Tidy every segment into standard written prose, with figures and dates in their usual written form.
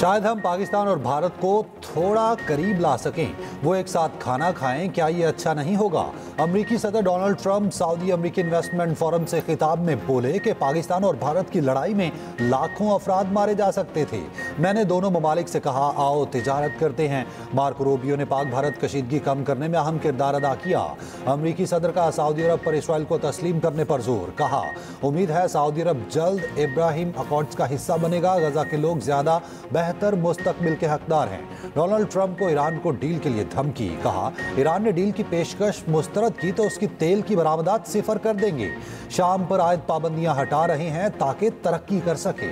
शायद हम पाकिस्तान और भारत को थोड़ा करीब ला सकें, वो एक साथ खाना खाएं, क्या ये अच्छा नहीं होगा? अमेरिकी सदर डोनाल्ड ट्रंप सऊदी अमेरिकी इन्वेस्टमेंट फोरम से खिताब में बोले कि पाकिस्तान और भारत की लड़ाई में लाखों अफराद मारे जा सकते थे। मैंने दोनों ममालिक से कहा, आओ तिजारत करते हैं। मार्को रूबियो ने पाक भारत कशीदगी कम करने में अहम किरदार अदा किया। अमेरिकी सदर का सऊदी अरब पर इसराइल को तस्लीम करने पर जोर, कहा उम्मीद है सऊदी अरब जल्द इब्राहिम अकॉर्ड्स का हिस्सा बनेगा। गजा के लोग ज्यादा बेहतर मुस्तकबिल के हकदार हैं। डोनाल्ड ट्रंप को ईरान को डील के लिए धमकी, कहा ईरान ने डील की पेशकश मुस्तरद की तो उसकी तेल की बरामदात सिफर कर देंगे। शाम पर आयद पाबंदियां हटा रहे हैं ताकि तरक्की कर सके।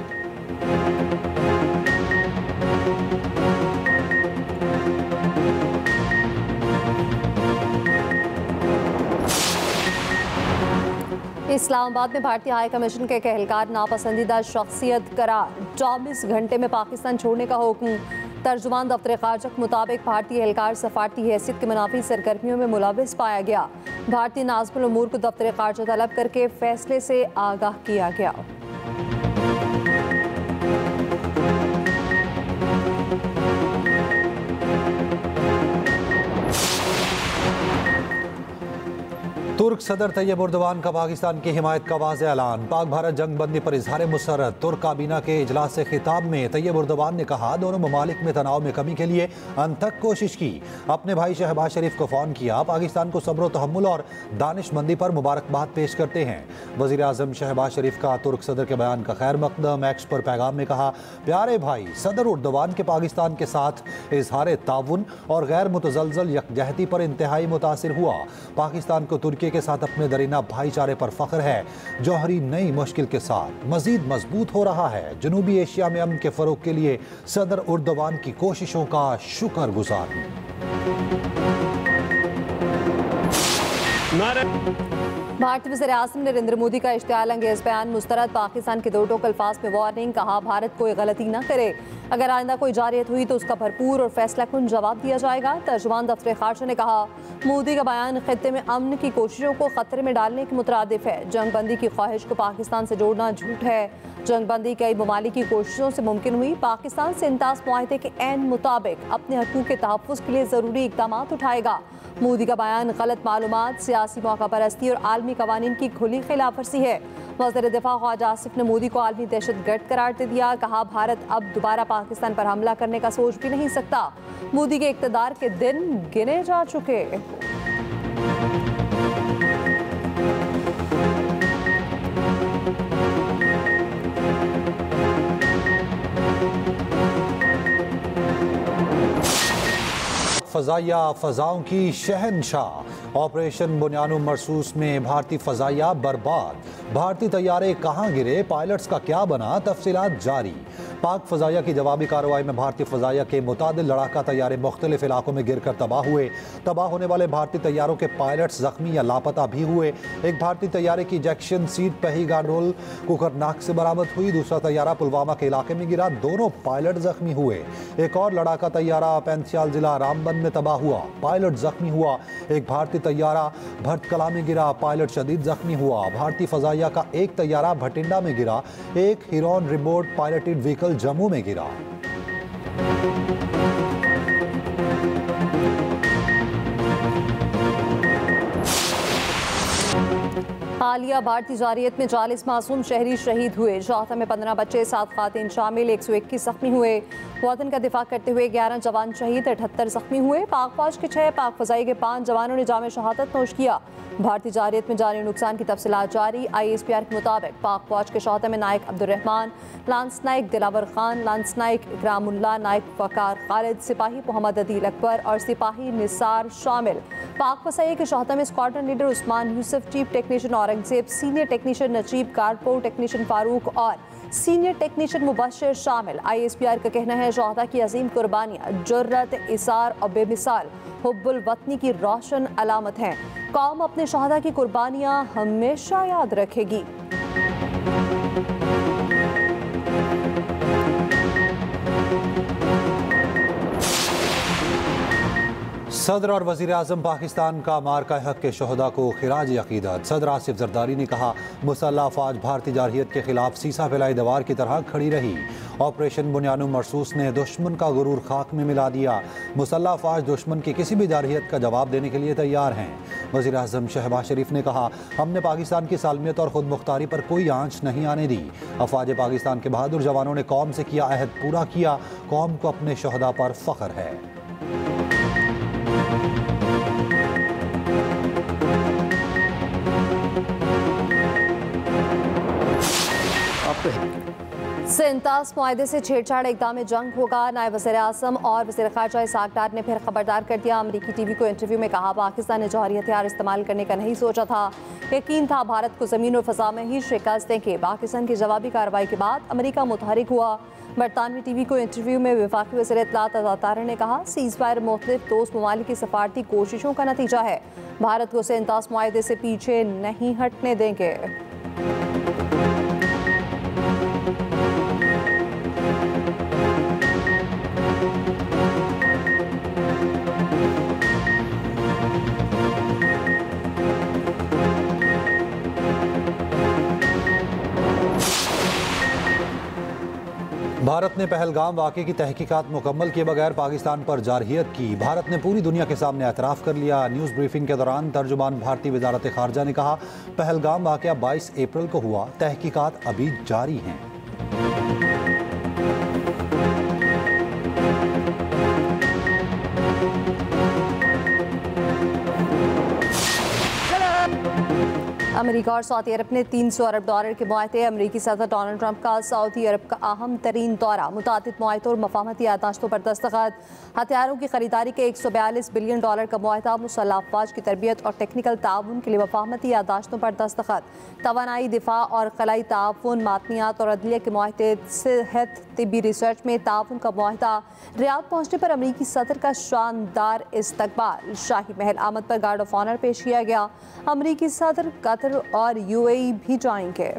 इस्लामाबाद में भारतीय हाई कमीशन के एक एहलकार नापसंदीदा शख्सियत करार, 24 घंटे में पाकिस्तान छोड़ने का हुक्म। तर्जुमान दफ्तर खारजा के मुताबिक भारतीय एहलकार सफारती हैसियत के मुनाफी सरगर्मियों में मुलविस पाया गया। भारतीय नाज़िमुल उमूर को दफ्तर खारजा तलब करके फैसले से आगाह किया गया। तुर्क सदर तैयब उर्दवान का पाकिस्तान की हिमायत का वाज़ेह ऐलान। पाक भारत जंग बंदी पर इजहार मुसर्रत। तुर्क काबीना के इजलास से खिताब में तैयब उर्दवान ने कहा, दोनों ममालिक में तनाव में कमी के लिए अनथक कोशिश की। अपने भाई शहबाज शरीफ को फ़ोन किया। पाकिस्तान को सब्र तहम्मुल और दानिशमंदी पर मुबारकबाद पेश करते हैं। वज़ीर आज़म शहबाज शरीफ का तुर्क सदर के बयान का खैर मकदम। एक्स पर पैगाम में कहा, प्यारे भाई, सदर उर्दवान के पाकिस्तान के साथ इजहार ताउन और गैर मुतज़लज़ल यकजहती पर इंतहाई मुतासिर हुआ। पाकिस्तान को तुर्की के साथ अपने दरीना भाईचारे पर फख्र है। जौहरी नई मुश्किल के साथ मजीद मजबूत हो रहा है। जनूबी एशिया में अमन के फरोग के लिए सदर उर्दवान की कोशिशों का शुक्रगुजार हूं। भारतीय वज़ीर आज़म नरेंद्र मोदी का इश्तियाल अंगेज़ बयान मुस्तरद। पाकिस्तान के दो टोक अल्फाज में वार्निंग, कहा भारत कोई गलती न करे, अगर आइंदा कोई जारियत हुई तो उसका भरपूर और फैसला कुन जवाब दिया जाएगा। तर्जुमान दफ्तर खारजा ने कहा, मोदी का बयान खित्ते में अमन की कोशिशों को खतरे में डालने के मुतरादिफ है। जंग बंदी की ख्वाहिश को पाकिस्तान से जोड़ना झूठ है। जंग बंदी कई ममालिक की कोशिशों से मुमकिन हुई। पाकिस्तान से इंताज मुआहदे के ऐन मुताबिक अपने हकूक़ के तहफ़्फ़ुज़ के लिए ज़रूरी इक़दाम उठाएगा। मोदी का बयान गलत मालूमात, सियासी मौका परस्ती और आलमी कवानीन की खुली खिलाफ वर्जी है। वज़ीर दिफा ख्वाजा आसिफ ने मोदी को आलमी दहशतगर्द करार दे दिया। कहा, भारत अब दोबारा पाकिस्तान पर हमला करने का सोच भी नहीं सकता। मोदी के इक़्तिदार के दिन गिने जा चुके। फ़ज़ाइया फ़ज़ाओं की शहनशाह। ऑपरेशन बुनियान मरसूस में भारतीय फ़ज़ाइया बर्बाद। भारतीय तैयारे कहाँ गिरे, पायलट्स का क्या बना, तफसीलात जारी। पाक फ़ज़ाइया की जवाबी कार्रवाई में भारतीय फ़ज़ाइया के मुतादिल लड़ाका तैयारे मुख्तलिफ इलाकों में गिरकर तबाह हुए। तबाह होने वाले भारतीय तैयारों के पायलट्स जख्मी या लापता भी हुए। एक भारतीय तैयारे की इजेक्शन सीट पही गार्डोल कुकरनाक से बरामद हुई। दूसरा तैयारा पुलवामा के इलाके में गिरा, दोनों पायलट जख्मी हुए। एक और लड़ाका तैयारा पैंथियाल जिला रामबन में तबाह हुआ, पायलट जख्मी हुआ। एक भारतीय तैयारा भरतकला में गिरा, पायलट शदीद जख्मी हुआ। भारतीय फ़ज़ाइया का एक तैयारा भटिंडा में गिरा, एक heron remote piloted vehicle Jammu में गिरा। हालिया भारतीय जारियत में 40 मासूम शहरी शहीद हुए। शहादत में 15 बच्चे, 7 खातिन शामिल, 121 जख्मी हुए। वतन का दिफा करते हुए 11 जवान शहीद, 78 जख्मी हुए। पाक फौज के 6, पाक फ़ज़ाई के 5 जवानों ने जाम शहादत नोश किया। भारतीय जारियत में जानी नुकसान की तफसीलात जारी। ISPR के मुताबिक पाक फौज के शहादत में नायक अब्दुर्रहमान, लांस नायक दिलावर खान, लांस नायक इकरामुल्लाह, नायक वकार खालिद, सिपाही मोहम्मद अदील अकबर और सिपाही निसार शामिल। पाक फ़ज़ाई के शहादत में squadron leader Usman Yusuf, chief technician Aurangzeb, senior technician Najeeb, corporal technician Farooq और सीनियर टेक्नीशियन मुबश्शिर शामिल। ISPR का कहना है, शहादा की अजीम कुर्बानियाँ जुर्रत, इसार और बेमिसाल हुब्बुल वतनी की रोशन अलामत हैं। कौम अपने शहादा की कुर्बानियाँ हमेशा याद रखेगी। सदर और वज़ीर आज़म पाकिस्तान का मार्का हक के शहदा को खिराज अकीदत। सदर आसिफ जरदारी ने कहा, मुसल्लह अफवाज भारतीय जारहियत के खिलाफ सीसा फैलाई दीवार की तरह खड़ी रही। ऑपरेशन बुनियानु मरसूस ने दुश्मन का गुरूर खाक में मिला दिया। मुसल्लह अफवाज दुश्मन की किसी भी जारहियत का जवाब देने के लिए तैयार हैं। वज़ीर आज़म शहबाज शरीफ ने कहा, हमने पाकिस्तान की सालमियत और खुद मुख्तारी पर कोई आंच नहीं आने दी। अफवाज पाकिस्तान के बहादुर जवानों ने कौम से किया अहद पूरा किया। कौम को अपने शहदा पर फख्र है। सेंतास मुआहदे से छेड़छाड़ इक़दाम जंग होगा। नायब वज़ीर आज़म और वज़ीर ख़ारजा इसाक डार ने फिर खबरदार कर दिया। अमरीकी टीवी को इंटरव्यू में कहा, पाकिस्तान ने जौहरी हथियार इस्तेमाल करने का नहीं सोचा था। यकीन था भारत को ज़मीन और फ़ज़ा में ही शिकस्त देंगे। पाकिस्तान की जवाबी कार्रवाई के बाद अमरीका मुतहरिक हुआ। बरतानवी टीवी को इंटरव्यू में वफाकी वज़ीर इत्तलात अज़ाद तारड़ ने कहा, सीज़ फायर मुख्तलिफ दोस्त ममालिक की सफारती कोशिशों का नतीजा है। भारत को सेंतास मुआहदे से पीछे नहीं हटने देंगे। भारत ने पहलगाम वाक़े की तहकीकात मुकम्मल किए बगैर पाकिस्तान पर जारहियत की। भारत ने पूरी दुनिया के सामने एतराफ़ कर लिया। न्यूज़ ब्रीफिंग के दौरान तर्जुमान भारतीय वज़ारत ख़ारजा ने कहा, पहलगाम वाक़या 22 अप्रैल को हुआ, तहकीकात अभी जारी हैं। अमेरिका और सऊदी अरब ने $300 अरब के मुआहदे। अमेरिकी सदर डोनाल्ड ट्रंप का सऊदी अरब का अहम तरीन दौरा, मुतादिद मुआहदों और मफाहमती यादाश्तों पर दस्तखत। हथियारों की खरीदारी के $142 बिलियन का मुआहदा, मुसल्लह अफवाज की तरबियत और टेक्निकल ताउन के लिए मफाहमती यादाश्तों पर दस्तखत। तवानाई, दिफा और खलाई ताउन, मादनियात और अदलिया के मुआहदे, सेहत, तिब्बी रिसर्च में ताउन का मुआहदा। रियाद पहुंचने पर अमेरिकी सदर का शानदार इस्तकबाल। शाही महल आमद पर गार्ड ऑफ ऑनर पेश किया गया। अमेरिकी सदर कतर और यूएई भी जाएंगे।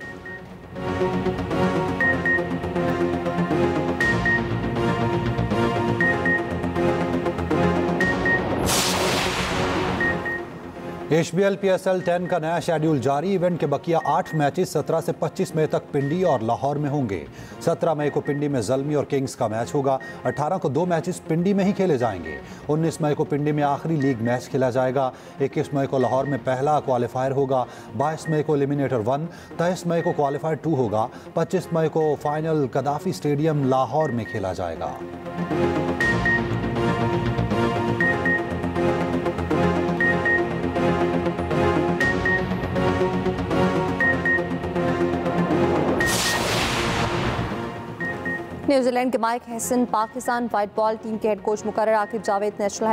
HBL PSL 10 का नया शेड्यूल जारी। इवेंट के बकिया 8 मैचेस 17 से 25 मई तक पिंडी और लाहौर में होंगे। 17 मई को पिंडी में ज़ल्मी और किंग्स का मैच होगा। 18 को 2 मैचेस पिंडी में ही खेले जाएंगे। 19 मई को पिंडी में आखिरी लीग मैच खेला जाएगा। 21 मई को लाहौर में पहला क्वालिफायर होगा। 22 मई को एलिमिनेटर 1, 23 मई को क्वालिफायर 2 होगा। 25 मई को फाइनल कदाफी स्टेडियम लाहौर में खेला जाएगा। न्यूजीलैंड के mic Hesson Pakistan white ball team के हेड कोच मुकर्रर। Aqib Javed national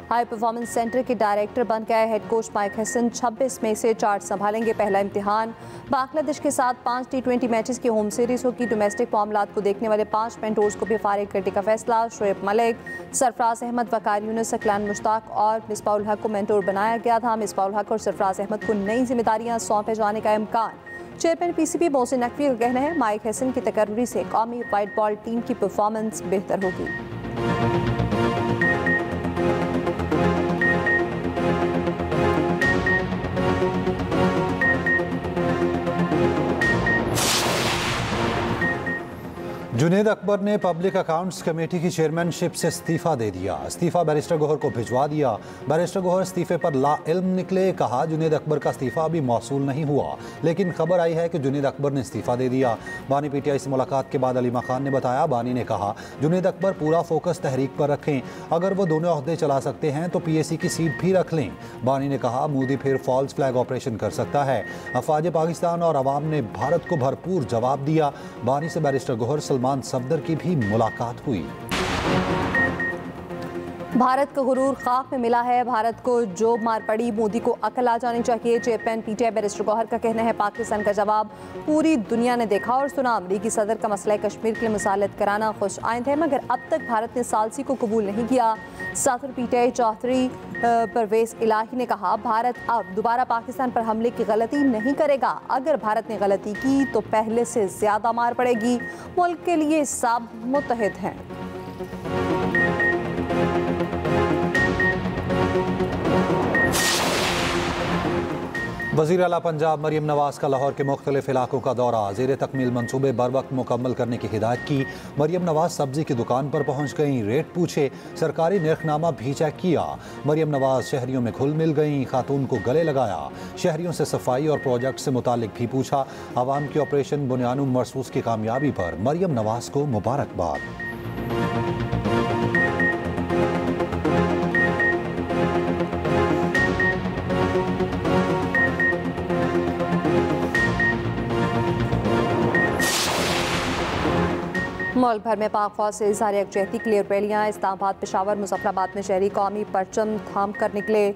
high performance centre के डायरेक्टर बन गए। हेड कोच माइक हैसन 26 मई से चार्ज संभालेंगे। पहला इम्तिहान बांग्लादेश के साथ 5 T20 मैचेस की होम सीरीज होगी। डोमेस्टिक मामलात को देखने वाले 5 मेंटोर्स को भी फारिग करने का फैसला। शोएब मलिक, सरफराज अहमद, वकार यूनुस, अकलान मुश्ताक और मिसबाउल हक को मेंटोर बनाया गया था। मिसबाउल हक और सरफराज अहमद को नई जिम्मेदारियां सौंपे जाने का इम्कान। चेयरमैन PCB मोहसिन नकवी का कहना है, माइक हैसन की तकर्री से कौमी व्हाइट बॉल टीम की परफॉर्मेंस बेहतर होगी। जुनेद अकबर ने पब्लिक अकाउंट्स कमेटी की चेयरमैनशिप से इस्तीफा दे दिया। इस्तीफा बैरिस्टर गौहर को भिजवा दिया। बैरिस्टर गौहर इस्तीफे पर लाइल्म निकले। कहा, जुनेद अकबर का इस्तीफा अभी मौसूल नहीं हुआ, लेकिन खबर आई है कि जुनेद अकबर ने इस्तीफा दे दिया। बानी PTI से मुलाकात के बाद अलीमा खान ने बताया, बानी ने कहा, जुनेद अकबर पूरा फोकस तहरीक पर रखें। अगर वो दोनों ओहदे चला सकते हैं तो PAC की सीट भी रख लें। बानी ने कहा, मोदी फिर फॉल्स फ्लैग ऑपरेशन कर सकता है। अफवाज पाकिस्तान और अवाम ने भारत को भरपूर जवाब दिया। बानी से बैरिस्टर गौहर, सलमान सफदर की भी मुलाकात हुई। भारत का गुरूर खाक में मिला है। भारत को जो मार पड़ी, मोदी को अकल आ जानी चाहिए। चेयरमैन PTI बैरिस्टर गौहर का कहना है, पाकिस्तान का जवाब पूरी दुनिया ने देखा और सुना। अमरीकी सदर का मसला कश्मीर के लिए मुसालत कराना खुश आइंद है, मगर अब तक भारत ने सालसी को कबूल नहीं किया। सदर PTI चौधरी परवेज इलाही ने कहा, भारत अब दोबारा पाकिस्तान पर हमले की गलती नहीं करेगा। अगर भारत ने गलती की तो पहले से ज़्यादा मार पड़ेगी। मुल्क के लिए सब मुत्तहिद हैं। वज़ीर आला पंजाब मरियम नवाज का लाहौर के मुख्तलिफ इलाकों का दौरा, ज़ेर तकमील मनसूबे बर वक्त मुकम्मल करने की हिदायत की। मरियम नवाज सब्जी की दुकान पर पहुँच गईं, रेट पूछे, सरकारी निर्खनामा भी चेक किया। मरियम नवाज शहरियों में घुल मिल गईं, खातून को गले लगाया, शहरियों से सफाई और प्रोजेक्ट से मुतालिक भी पूछा। आवाम के ऑपरेशन बुनियानुम मरसूस की कामयाबी पर मरियम नवाज को मुबारकबाद। मुल्क भर में पाक फौज से इज़हार यकजहती के लिए रैलियाँ। इस्लामाबाद, पेशावर, मुजफ्फराबाद में शहरी कौमी परचम थाम कर निकले।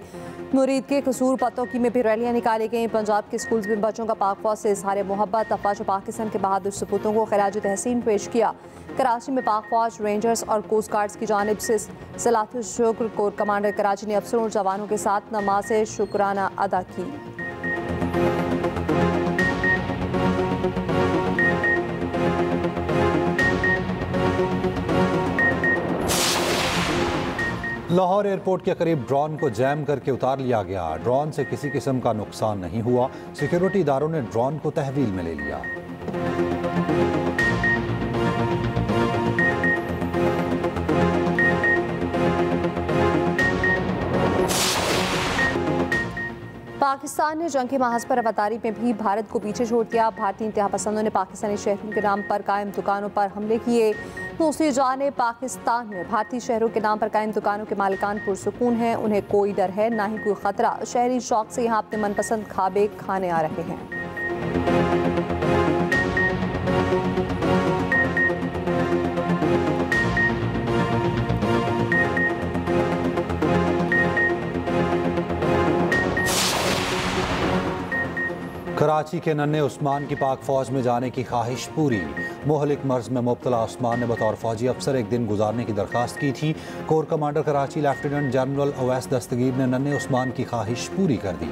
मुरीद के कसूर पतोकी में भी रैलियाँ निकाली गईं। पंजाब के स्कूल में बच्चों का पाक फौज से इज़हार मोहब्बत, अफवाज पाकिस्तान के बहादुर सपूतों को खिराज तहसीन पेश किया। कराची में पाक फौज, रेंजर्स और कोस्ट गार्ड्स की जानिब से सलातुल शुक्र कोर कमांडर कराची ने अफसरों और जवानों के साथ नमाज शुक्राना अदा की। लाहौर एयरपोर्ट के करीब ड्रोन को जैम करके उतार लिया गया। ड्रोन से किसी किस्म का नुकसान नहीं हुआ। सिक्योरिटी इदारों ने ड्रोन को तहवील में ले लिया। पाकिस्तान ने जंग के महाज पर अवतारी में भी भारत को पीछे छोड़ दिया। भारतीय इंतहा पसंदों ने पाकिस्तानी शहरों के नाम पर कायम दुकानों पर हमले किए। दूसरी जानिब पाकिस्तान में भारतीय शहरों के नाम पर कायम दुकानों के मालिकान पुरसुकून हैं, उन्हें कोई डर है ना ही कोई खतरा। शहरी शौक से यहाँ अपने मनपसंद खाबे खाने आ रहे हैं। कराची के नन्हे उस्मान की पाक फौज में जाने की ख्वाहिश पूरी। मोहलिक मर्ज में मुब्तला उस्मान ने बतौर फौजी अफसर एक दिन गुजारने की दरख्वास्त की थी। Corps commander Karachi lieutenant general Awais Dastgir ने नन्हे उस्मान की ख्वाहिश पूरी कर दी।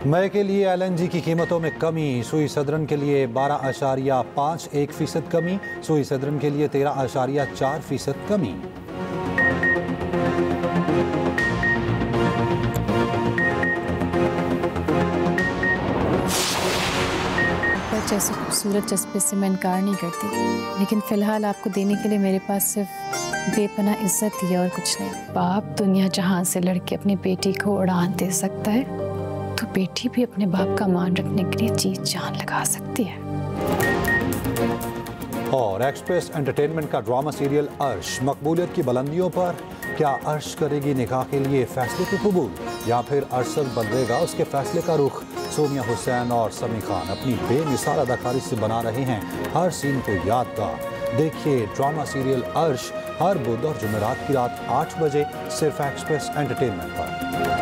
मई के लिए LNG की कीमतों में कमी। सुई सदरन के लिए 12.51% कमी, सुई सदरन के लिए 13.4% कमी। जैसे खूबसूरत जज्बे से मैं इनकार नहीं करती, लेकिन फ़िलहाल आपको देने के लिए मेरे पास सिर्फ बेपनाह इज्जत ही है और कुछ नहीं। बाप दुनिया जहां से लड़के अपनी बेटी को उड़ान दे सकता है, तो बेटी भी अपने बाप का मान रखने के लिए जी जान लगा सकती है। और एक्सप्रेस एंटरटेनमेंट का ड्रामा सीरियल अर्श मकबूलियत की बुलंदियों पर। क्या अर्श करेगी निकाह के लिए फैसले को कबूल, या फिर अरशद बदलेगा उसके फैसले का रुख? सोनिया हुसैन और समी खान अपनी बेमिसाल अदाकारी से बना रहे हैं हर सीन को यादगार। देखिए ड्रामा सीरियल अर्श हर बुध और जुमेरात की रात 8 बजे सिर्फ एक्सप्रेस एंटरटेनमेंट पर।